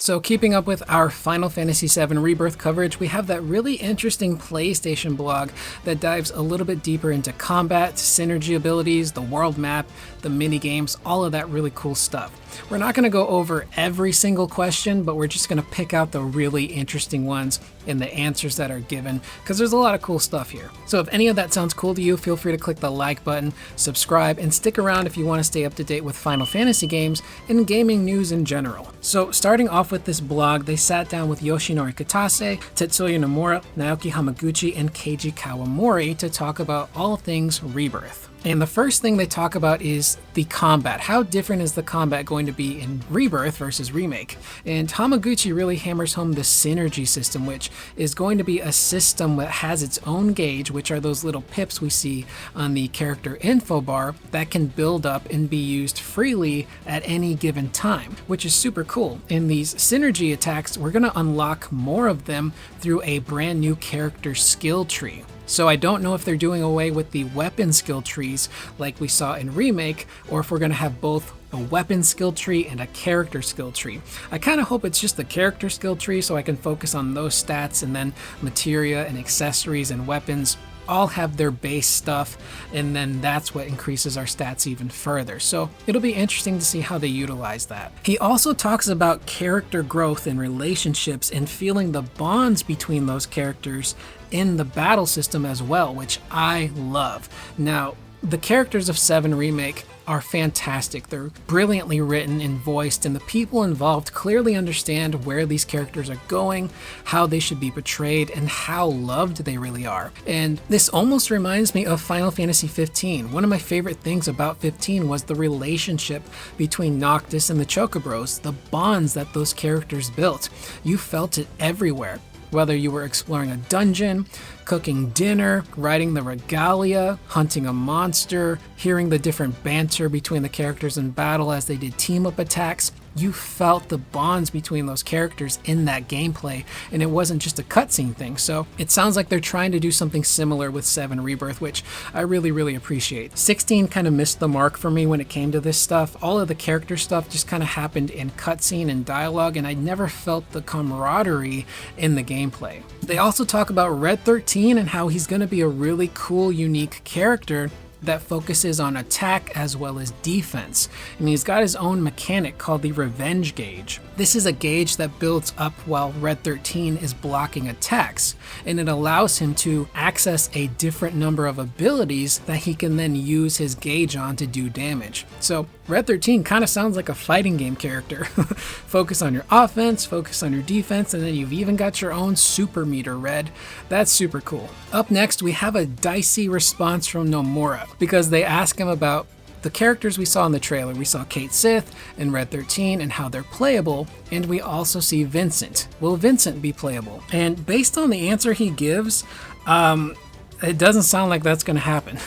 So keeping up with our Final Fantasy VII Rebirth coverage, we have that really interesting PlayStation blog that dives a little bit deeper into combat, synergy abilities, the world map, the minigames, all of that really cool stuff. We're not going to go over every single question, but we're just going to pick out the really interesting ones and the answers that are given, because there's a lot of cool stuff here. So if any of that sounds cool to you, feel free to click the like button, subscribe, and stick around if you want to stay up to date with Final Fantasy games and gaming news in general. So starting off with this blog, they sat down with Yoshinori Kitase, Tetsuya Nomura, Naoki Hamaguchi, and Keiji Kawamori to talk about all things Rebirth. And the first thing they talk about is the combat. How different is the combat going to be in Rebirth versus Remake? And Hamaguchi really hammers home the synergy system, which is going to be a system that has its own gauge, which are those little pips we see on the character info bar that can build up and be used freely at any given time, which is super cool. In these synergy attacks, we're going to unlock more of them through a brand new character skill tree. So I don't know if they're doing away with the weapon skill trees like we saw in Remake, or if we're going to have both a weapon skill tree and a character skill tree. I kind of hope it's just the character skill tree so I can focus on those stats, and then materia and accessories and weapons all have their base stuff, and then that's what increases our stats even further. So it'll be interesting to see how they utilize that. He also talks about character growth and relationships and feeling the bonds between those characters in the battle system as well, which I love. Now, the characters of 7 Remake are fantastic. They're brilliantly written and voiced, and the people involved clearly understand where these characters are going, how they should be portrayed, and how loved they really are. And this almost reminds me of Final Fantasy 15. One of my favorite things about 15 was the relationship between Noctis and the Chocobros, the bonds that those characters built. You felt it everywhere. Whether you were exploring a dungeon, cooking dinner, riding the regalia, hunting a monster, hearing the different banter between the characters in battle as they did team-up attacks, you felt the bonds between those characters in that gameplay, and it wasn't just a cutscene thing. So it sounds like they're trying to do something similar with 7 Rebirth, which I really appreciate. 16 kind of missed the mark for me when it came to this stuff. All of the character stuff just kind of happened in cutscene and dialogue, and I never felt the camaraderie in the gameplay. They also talk about Red XIII and how he's going to be a really cool, unique character that focuses on attack as well as defense. And he's got his own mechanic called the Revenge Gauge. This is a gauge that builds up while Red XIII is blocking attacks, and it allows him to access a different number of abilities that he can then use his gauge on to do damage. So Red XIII kind of sounds like a fighting game character. Focus on your offense, focus on your defense, and then you've even got your own super meter, Red. That's super cool. Up next, we have a dicey response from Nomura, because they ask him about the characters we saw in the trailer. We saw Cait Sith and Red XIII and how they're playable, and we also see Vincent. Will Vincent be playable? And based on the answer he gives, it doesn't sound like that's going to happen.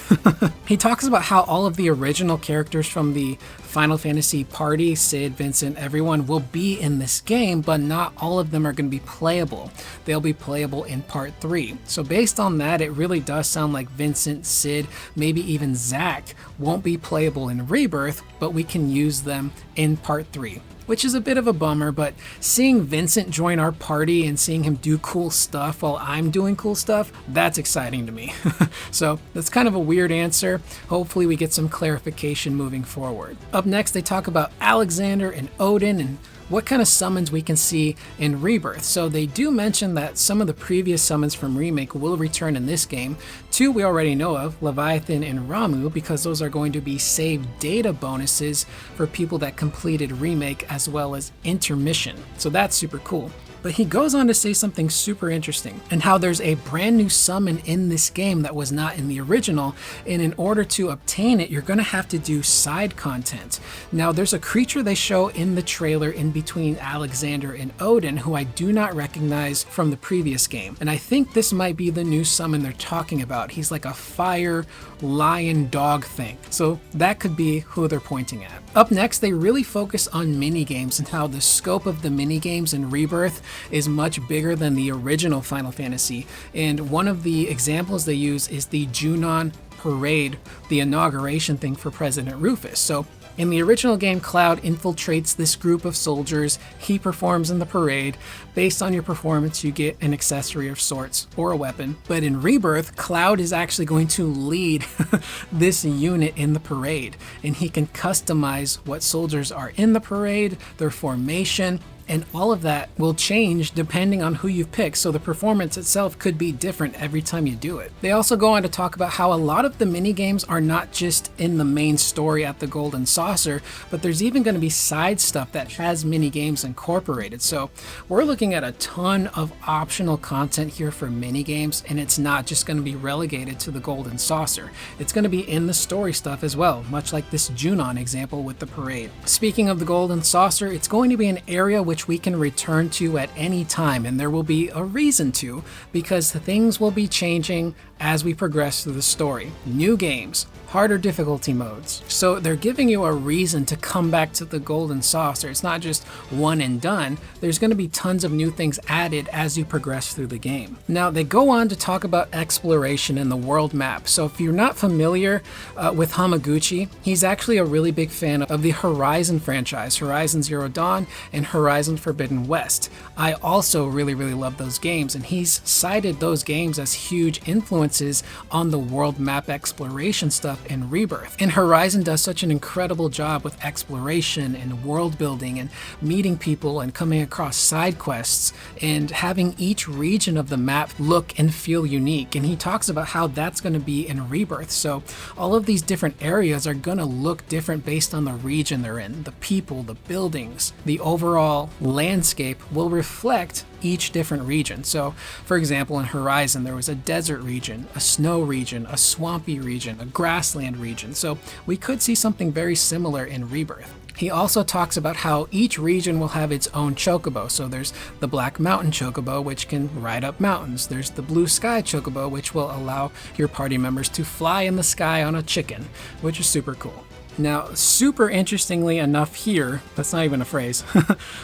He talks about how all of the original characters from the Final Fantasy party, Sid, Vincent, everyone, will be in this game, but not all of them are going to be playable. They'll be playable in Part 3. So based on that, it really does sound like Vincent, Sid, maybe even Zack won't be playable in Rebirth, but we can use them in Part 3. Which is a bit of a bummer, but seeing Vincent join our party and seeing him do cool stuff while I'm doing cool stuff, that's exciting to me. So that's kind of a weird answer. Hopefully we get some clarification moving forward. Up next, they talk about Alexander and Odin and what kind of summons we can see in Rebirth. So they do mention that some of the previous summons from Remake will return in this game. 2 we already know of, Leviathan and Ramuh, because those are going to be saved data bonuses for people that completed Remake as well as Intermission. So that's super cool. But he goes on to say something super interesting, and how there's a brand new summon in this game that was not in the original, and in order to obtain it, you're going to have to do side content. Now, there's a creature they show in the trailer in between Alexander and Odin who I do not recognize from the previous game, and I think this might be the new summon they're talking about. He's like a fire lion dog thing, so that could be who they're pointing at. Up next, they really focus on minigames and how the scope of the minigames in Rebirth is much bigger than the original Final Fantasy, and one of the examples they use is the Junon Parade, the inauguration thing for President Rufus. So In the original game, Cloud infiltrates this group of soldiers. He performs in the parade. Based on your performance, you get an accessory of sorts or a weapon. But in Rebirth, Cloud is actually going to lead this unit in the parade, and he can customize what soldiers are in the parade, their formation, and all of that will change depending on who you've picked, so the performance itself could be different every time you do it. They also go on to talk about how a lot of the mini-games are not just in the main story at the Golden Saucer, but there's even going to be side stuff that has mini-games incorporated. So we're looking at a ton of optional content here for mini-games, and it's not just going to be relegated to the Golden Saucer. It's going to be in the story stuff as well, much like this Junon example with the parade. Speaking of the Golden Saucer, it's going to be an area which we can return to at any time, and there will be a reason to, because things will be changing as we progress through the story. New games, harder difficulty modes. So they're giving you a reason to come back to the Golden Saucer. It's not just one and done. There's going to be tons of new things added as you progress through the game. Now they go on to talk about exploration in the world map. So if you're not familiar with Hamaguchi, he's actually a really big fan of the Horizon franchise, Horizon Zero Dawn and Horizon Forbidden West. I also really love those games, and he's cited those games as huge influences on the world map exploration stuff in Rebirth. And Horizon does such an incredible job with exploration and world building and meeting people and coming across side quests and having each region of the map look and feel unique. And he talks about how that's going to be in Rebirth. So all of these different areas are going to look different based on the region they're in. The people, the buildings, the overall landscape will reflect each different region. So for example, in Horizon there was a desert region, a snow region, a swampy region, a grassland region. So we could see something very similar in Rebirth. He also talks about how each region will have its own chocobo. So there's the Black Mountain chocobo, which can ride up mountains. There's the Blue Sky chocobo, which will allow your party members to fly in the sky on a chicken, which is super cool. Now, super interestingly enough here, that's not even a phrase,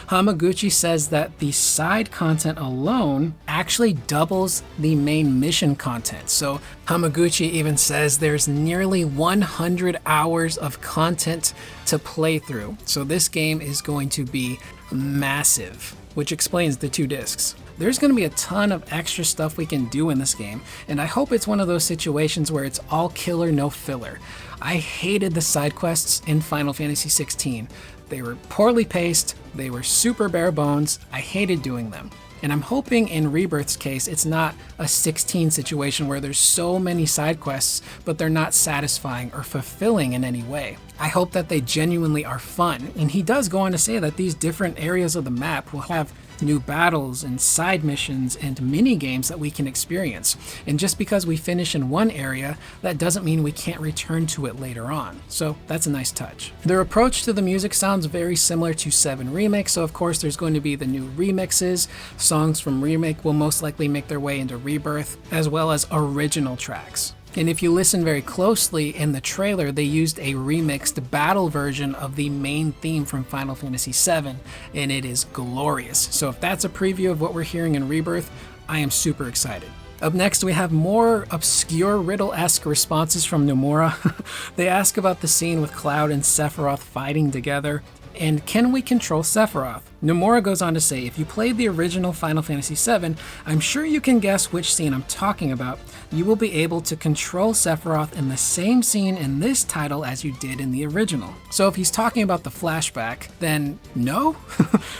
Hamaguchi says that the side content alone actually doubles the main mission content. So Hamaguchi even says there's nearly 100 hours of content to play through. So this game is going to be massive, which explains the 2 discs. There's going to be a ton of extra stuff we can do in this game, and I hope it's one of those situations where it's all killer, no filler. I hated the side quests in Final Fantasy XVI. They were poorly paced, they were super bare bones, I hated doing them. And I'm hoping in Rebirth's case, it's not a 16 situation where there's so many side quests, but they're not satisfying or fulfilling in any way. I hope that they genuinely are fun. And he does go on to say that these different areas of the map will have new battles and side missions and mini games that we can experience. And just because we finish in one area, that doesn't mean we can't return to it later on. So that's a nice touch. Their approach to the music sounds very similar to 7 Remake. So of course there's going to be the new remixes. Songs from Remake will most likely make their way into Rebirth, as well as original tracks. And if you listen very closely, in the trailer they used a remixed battle version of the main theme from Final Fantasy VII, and it is glorious. So if that's a preview of what we're hearing in Rebirth, I am super excited. Up next we have more obscure riddle-esque responses from Nomura. They ask about the scene with Cloud and Sephiroth fighting together, and can we control Sephiroth? Nomura goes on to say, if you played the original Final Fantasy VII, I'm sure you can guess which scene I'm talking about. You will be able to control Sephiroth in the same scene in this title as you did in the original. So if he's talking about the flashback, then no?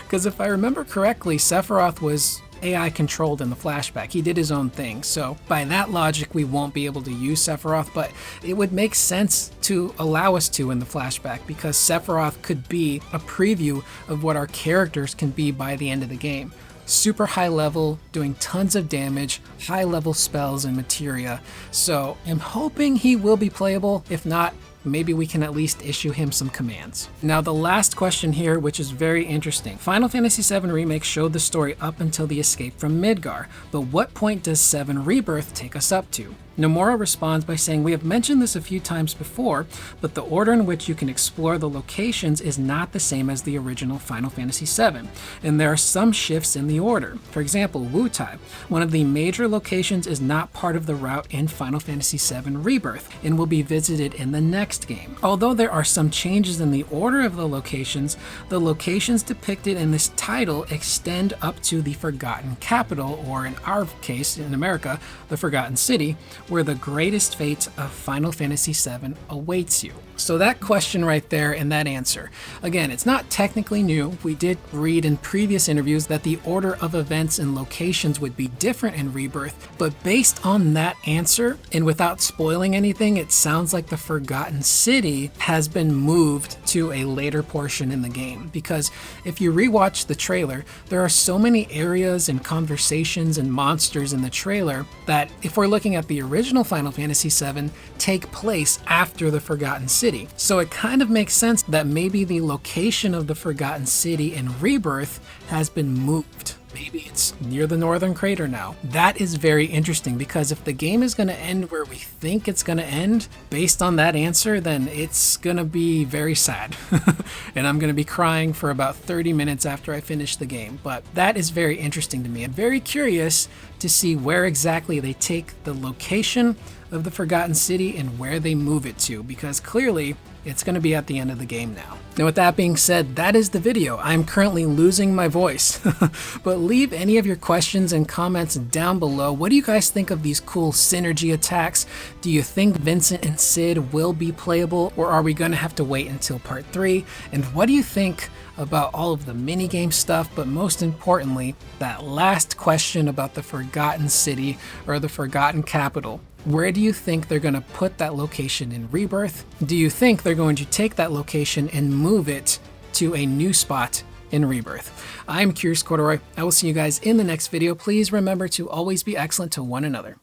Because if I remember correctly, Sephiroth was AI controlled in the flashback. He did his own thing. So by that logic, we won't be able to use Sephiroth, but it would make sense to allow us to in the flashback, because Sephiroth could be a preview of what our characters can be by the end of the game. Super high level, doing tons of damage, high level spells and materia. So I'm hoping he will be playable. If not, maybe we can at least issue him some commands. Now the last question here, which is very interesting. Final Fantasy VII Remake showed the story up until the escape from Midgar, but what point does 7 Rebirth take us up to? Nomura responds by saying, "We have mentioned this a few times before, but the order in which you can explore the locations is not the same as the original Final Fantasy VII, and there are some shifts in the order. For example, Wutai, one of the major locations, is not part of the route in Final Fantasy VII Rebirth, and will be visited in the next game. Although there are some changes in the order of the locations depicted in this title extend up to the Forgotten Capital, or in our case, in America, the Forgotten City, where the greatest fate of Final Fantasy VII awaits you." So that question right there and that answer. Again, it's not technically new. We did read in previous interviews that the order of events and locations would be different in Rebirth, but based on that answer, and without spoiling anything, it sounds like the Forgotten City has been moved to a later portion in the game. Because if you rewatch the trailer, there are so many areas and conversations and monsters in the trailer that, if we're looking at the original Final Fantasy VII, take place after the Forgotten City. So it kind of makes sense that maybe the location of the Forgotten City in Rebirth has been moved. Maybe it's near the Northern Crater now. That is very interesting, because if the game is going to end where we think it's going to end, based on that answer, then it's going to be very sad. And I'm going to be crying for about 30 minutes after I finish the game. But that is very interesting to me. I'm very curious to see where exactly they take the location of the Forgotten City and where they move it to, because clearly it's going to be at the end of the game now. Now, with that being said, that is the video. I'm currently losing my voice. But leave any of your questions and comments down below. What do you guys think of these cool synergy attacks? Do you think Vincent and Cid will be playable, or are we going to have to wait until part 3? And what do you think about all of the minigame stuff, but most importantly, that last question about the Forgotten City or the Forgotten Capital? Where do you think they're going to put that location in Rebirth? Do you think they're going to take that location and move it to a new spot in Rebirth? I'm Curious Corduroy. I will see you guys in the next video. Please remember to always be excellent to one another.